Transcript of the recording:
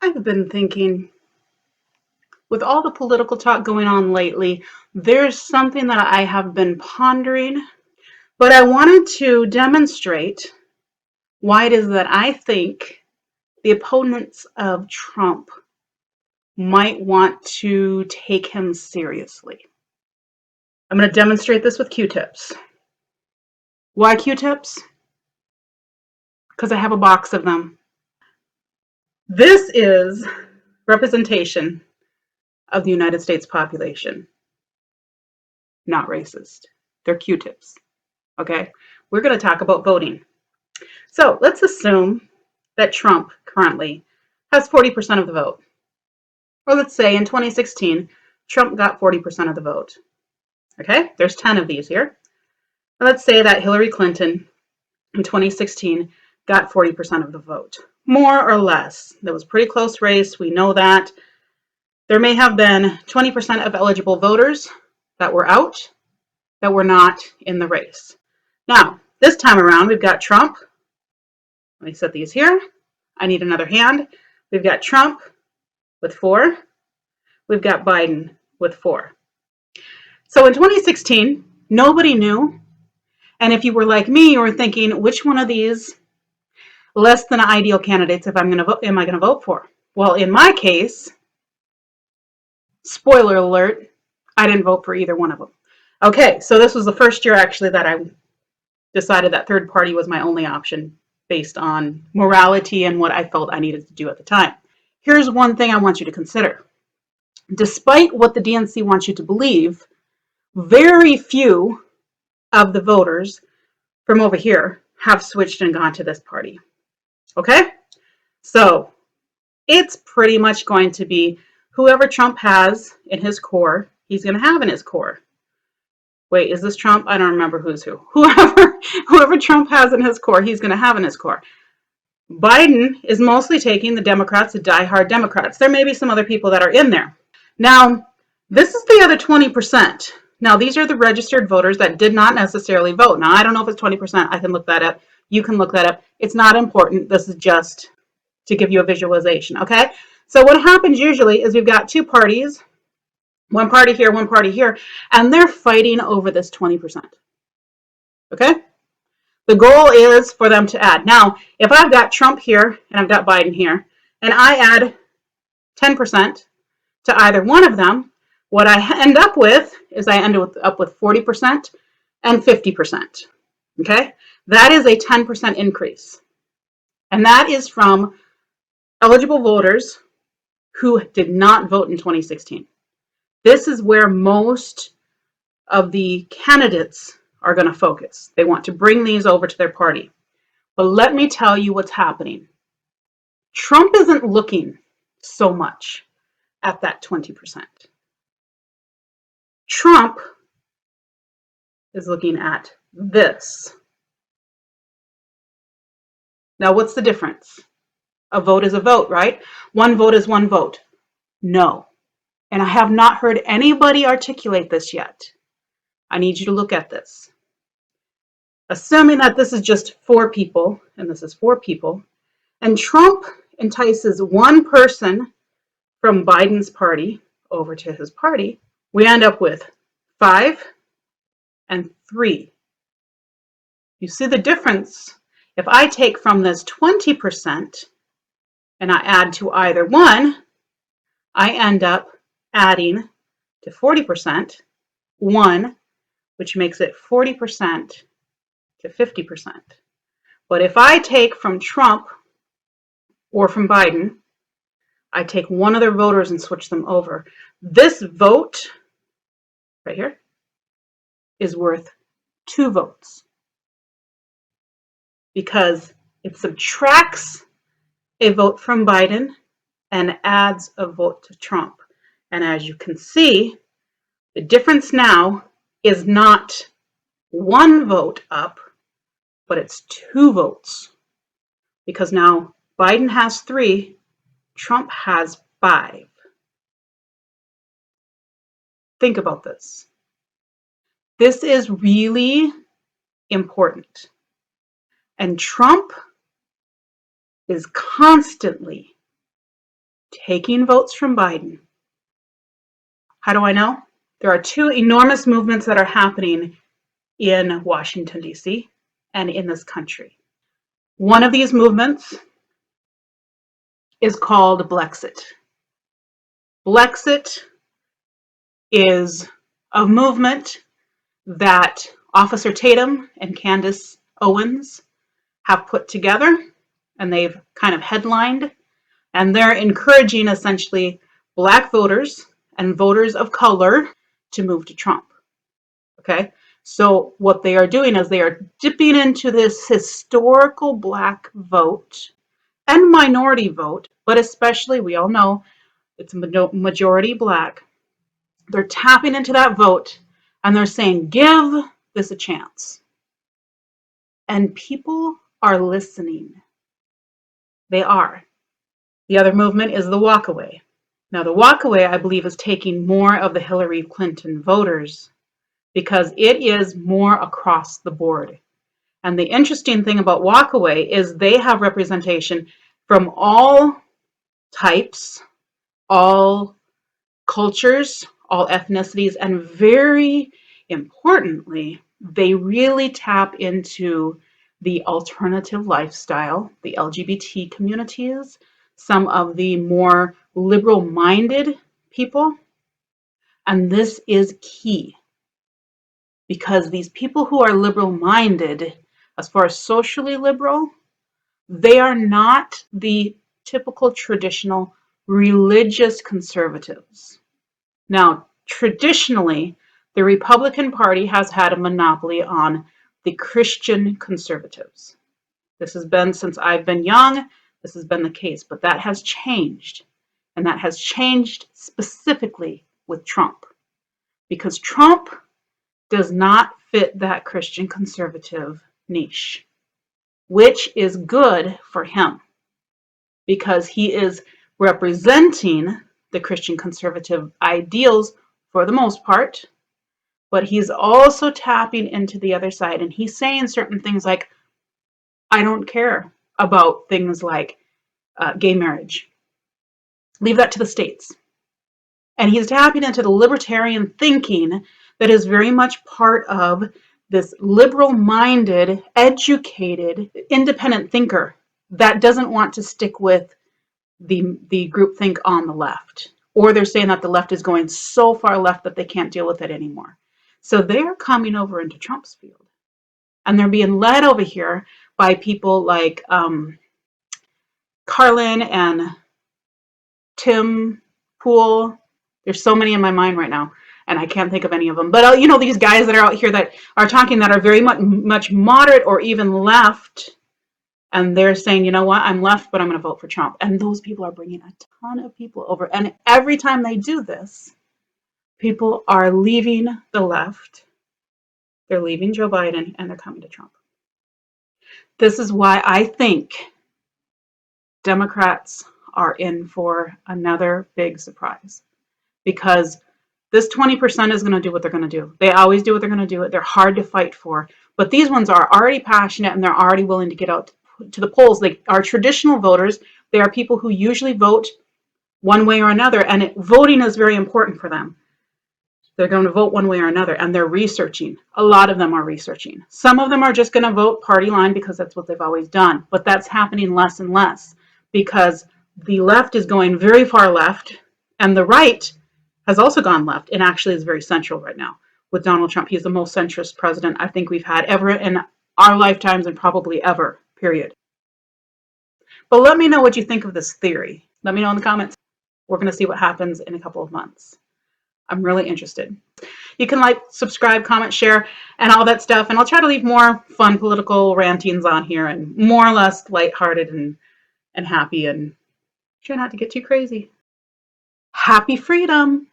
I've been thinking, with all the political talk going on lately, there's something that I have been pondering, but I wanted to demonstrate why it is that I think the opponents of Trump might want to take him seriously. I'm going to demonstrate this with Q-tips. Why Q-tips? Because I have a box of them. This is representation of the United States population. Not racist. They're Q-tips. Okay? We're going to talk about voting. So let's assume that Trump currently has 40% of the vote. Or let's say in 2016, Trump got 40% of the vote. Okay? There's 10 of these here. Let's say that Hillary Clinton in 2016 got 40% of the vote. More or less. That was a pretty close race. We know that. There may have been 20% of eligible voters that were out, that were not in the race. Now, this time around, we've got Trump. Let me set these here. I need another hand. We've got Trump with 4. We've got Biden with 4. So in 2016, nobody knew. And if you were like me, you were thinking, which one of these less than ideal candidates am I going to vote for? Well, in my case, spoiler alert, I didn't vote for either one of them. Okay, so this was the first year actually that I decided that third party was my only option based on morality and what I felt I needed to do at the time. Here's one thing I want you to consider. Despite what the DNC wants you to believe, very few of the voters from over here have switched and gone to this party. Okay? So it's pretty much going to be whoever Trump has in his core, he's going to have in his core. Wait, is this Trump? I don't remember who's who. Whoever Trump has in his core, he's going to have in his core. Biden is mostly taking the Democrats, the diehard Democrats. There may be some other people that are in there. Now, this is the other 20%. Now, these are the registered voters that did not necessarily vote. Now, I don't know if it's 20%. I can look that up. You can look that up. It's not important. This is just to give you a visualization, okay? So what happens usually is we've got two parties, one party here, and they're fighting over this 20%, okay? The goal is for them to add. Now, if I've got Trump here and I've got Biden here, and I add 10% to either one of them, what I end up with is I end up with 40% and 50%, okay? That is a 10% increase. And that is from eligible voters who did not vote in 2016. This is where most of the candidates are going to focus. They want to bring these over to their party. But let me tell you what's happening. Trump isn't looking so much at that 20%. Trump is looking at this. Now, what's the difference? A vote is a vote, right? One vote is one vote. No. And I have not heard anybody articulate this yet. I need you to look at this. Assuming that this is just 4 people, and this is 4 people, and Trump entices one person from Biden's party over to his party, we end up with 5 and 3. You see the difference? If I take from this 20% and I add to either one, I end up adding to 40%, 1, which makes it 40% to 50%. But if I take from Trump or from Biden, I take one of their voters and switch them over. This vote right here is worth 2 votes because it subtracts a vote from Biden and adds a vote to Trump. And as you can see, the difference now is not 1 vote up, but it's 2 votes. Because now Biden has 3, Trump has 5. Think about this. This is really important. And Trump is constantly taking votes from Biden. How do I know? There are two enormous movements that are happening in Washington, D.C. and in this country. One of these movements is called Blexit. Blexit is a movement that Officer Tatum and Candace Owens have put together, and they've kind of headlined, and they're encouraging essentially Black voters and voters of color to move to Trump. Okay, so what they are doing is they are dipping into this historical Black vote and minority vote, but especially, we all know it's majority Black. They're tapping into that vote and they're saying, give this a chance. And people are listening. They are. The other movement is the walkaway. Now, the walkaway, I believe, is taking more of the Hillary Clinton voters because it is more across the board. And the interesting thing about walkaway is they have representation from all types, all cultures, all ethnicities, and very importantly, they really tap into the alternative lifestyle, the LGBT communities, some of the more liberal-minded people. And this is key because these people who are liberal-minded, as far as socially liberal, they are not the typical traditional religious conservatives. Now, traditionally, the Republican Party has had a monopoly on the Christian conservatives. This has been since I've been young, this has been the case, but that has changed. And that has changed specifically with Trump. Because Trump does not fit that Christian conservative niche, which is good for him because he is representing the Christian conservative ideals for the most part, but he's also tapping into the other side and he's saying certain things like, I don't care about things like gay marriage. Leave that to the states. And he's tapping into the libertarian thinking that is very much part of this liberal-minded, educated, independent thinker that doesn't want to stick with the groupthink on the left. Or they're saying that the left is going so far left that they can't deal with it anymore. So they're coming over into Trump's field. And they're being led over here by people like Carlin and Tim Pool. There's so many in my mind right now, and I can't think of any of them. But you know, these guys that are out here that are talking that are very much moderate or even left, and they're saying, you know what, I'm left, but I'm going to vote for Trump. And those people are bringing a ton of people over. And every time they do this, people are leaving the left. They're leaving Joe Biden, and they're coming to Trump. This is why I think Democrats are in for another big surprise. Because this 20% is going to do what they're going to do. They always do what they're going to do. They're hard to fight for. But these ones are already passionate and they're already willing to get out to the polls. They are traditional voters. They are people who usually vote one way or another. And voting is very important for them. They're going to vote one way or another. And they're researching. A lot of them are researching. Some of them are just going to vote party line because that's what they've always done. But that's happening less and less because the left is going very far left and the right has also gone left and actually is very central right now with Donald Trump. He's the most centrist president I think we've had ever in our lifetimes and probably ever, period. But let me know what you think of this theory. Let me know in the comments. We're going to see what happens in a couple of months. I'm really interested. You can like, subscribe, comment, share, and all that stuff. And I'll try to leave more fun political rantings on here and more or less lighthearted and happy and try not to get too crazy. Happy freedom!